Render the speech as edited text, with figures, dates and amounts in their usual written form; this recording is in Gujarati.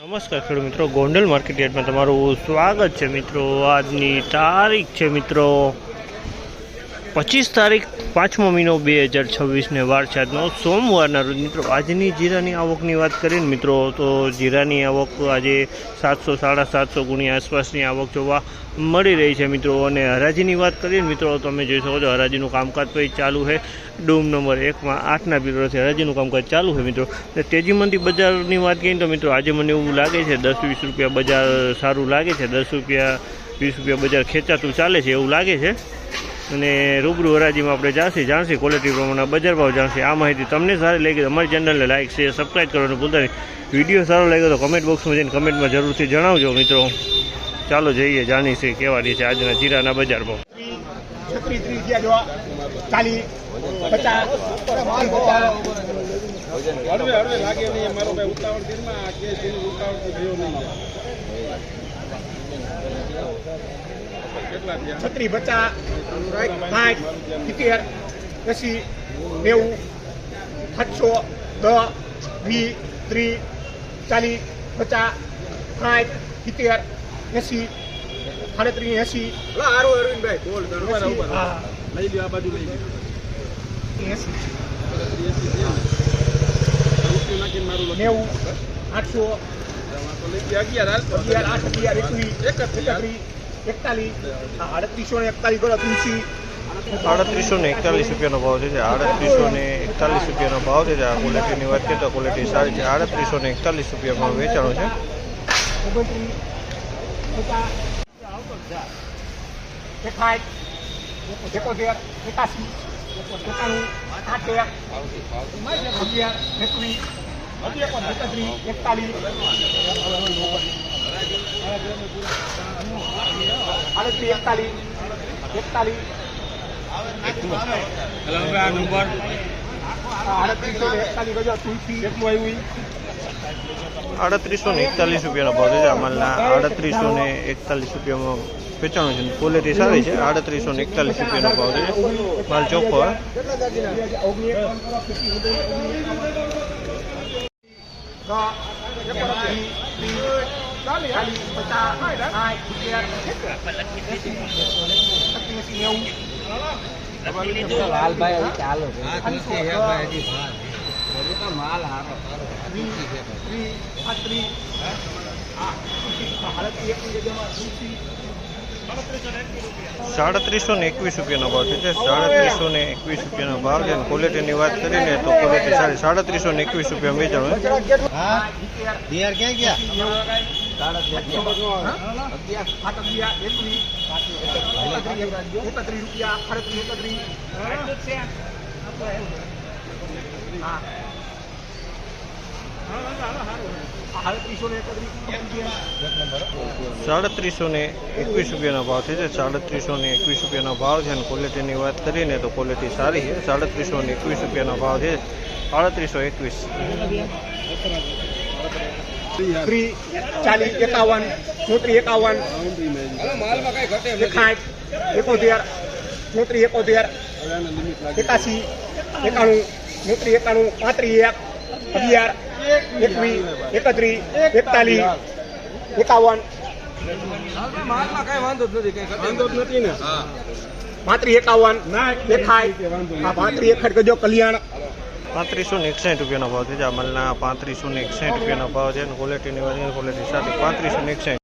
નમસ્કાર ખેડૂત મિત્રો, ગોંડલ માર્કેટ યાર્ડમાં તમારું સ્વાગત છે મિત્રો। આજની તારીખ છે મિત્રો 25 તારીખ 5મો મહિનો 2026 વાર છે આજનો સોમવારના રોજ મિત્રો। આજની જીરાની આવકની વાત કરીએ ને મિત્રો તો જીરાની આવક આજે 700 સાડા 700 ગુણી આસપાસની આવક જોવા મળી રહી છે મિત્રો। અને હરાજીની વાત કરીએ ને મિત્રો તમે જોઈ શકો છો હરાજીનું કામકાજ પછી ચાલુ છે। ડૂમ નંબર 1માં 8ના પીરિયડથી હરાજીનું કામકાજ ચાલુ છે મિત્રો। તેજી મંદી બજારની વાત કરીએ તો મિત્રો આજે મને એવું લાગે છે 10-20 રૂપિયા બજાર સારું લાગે છે। 10 રૂપિયા 20 રૂપિયા બજાર ખેંચાતું ચાલે છે એવું લાગે છે। અને રૂબરૂ હરાજીમાં આપણે જાણશી ક્વોલિટી પ્રમાણે બજાર ભાવ જાણશી। આ માહિતી તમને સારી લાગી તો અમારી ચેનલને લાઇક શેર સબસ્ક્રાઈબ કરવાનું ભૂલતા નહીં। વિડીયો સારો લાગ્યો તો કમેન્ટ બોક્સમાં જઈને કમેન્ટમાં જરૂરથી જણાવજો મિત્રો। ચાલો જઈએ જાણીશી કેવા છે આજના જીરાના બજાર ભાવ। 36 50 60 70 80 90 700 10 20 30 40 50 60 70 80 38 80 હારું અરવિંદભાઈ બોલ દરબાર ઉપર લઈ લ્યો આ બાજુ લઈ લ્યો 80 3841 રૂપિયાનો ભાવ છે। 3841 રૂપિયાનો ભાવ છે। આ ક્વોલિટીની વાત કરીએ તો ક્વોલિટી સારી છે। 3841 રૂપિયામાં વેચાણું છે। 3841 રૂપિયાનો ભાવ છે। અમાલના 3841 રૂપિયામાં વેચાણું છે। ક્વોલિટી સારી છે। 3841 રૂપિયાનો ભાવ છે। માલ ચોખ્ખો માલ 3721 રૂપિયાનો ભાવ છે। 3721 રૂપિયાનો ભાવ છે। ક્વોલિટીની વાત કરીને તો ક્વોલિટી સારી। 3721 રૂપિયા વેચાણું છે। ₹3721 રૂપિયાનો ભાવ છે। 3721 રૂપિયાનો ભાવ છે। અને ક્વોલિટીની વાત કરીને તો ક્વોલિટી સારી છે। 3721 રૂપિયાનો ભાવ છે। 3821 40 51 34 51 63 71 81 91 91 31 કલ્યાણ 3561 રૂપિયાનો ભાવ છે। અમલના 3561 રૂપિયાનો ભાવ છે। ક્વોલિટીની વાત ક્વોલિટી સાથે 3561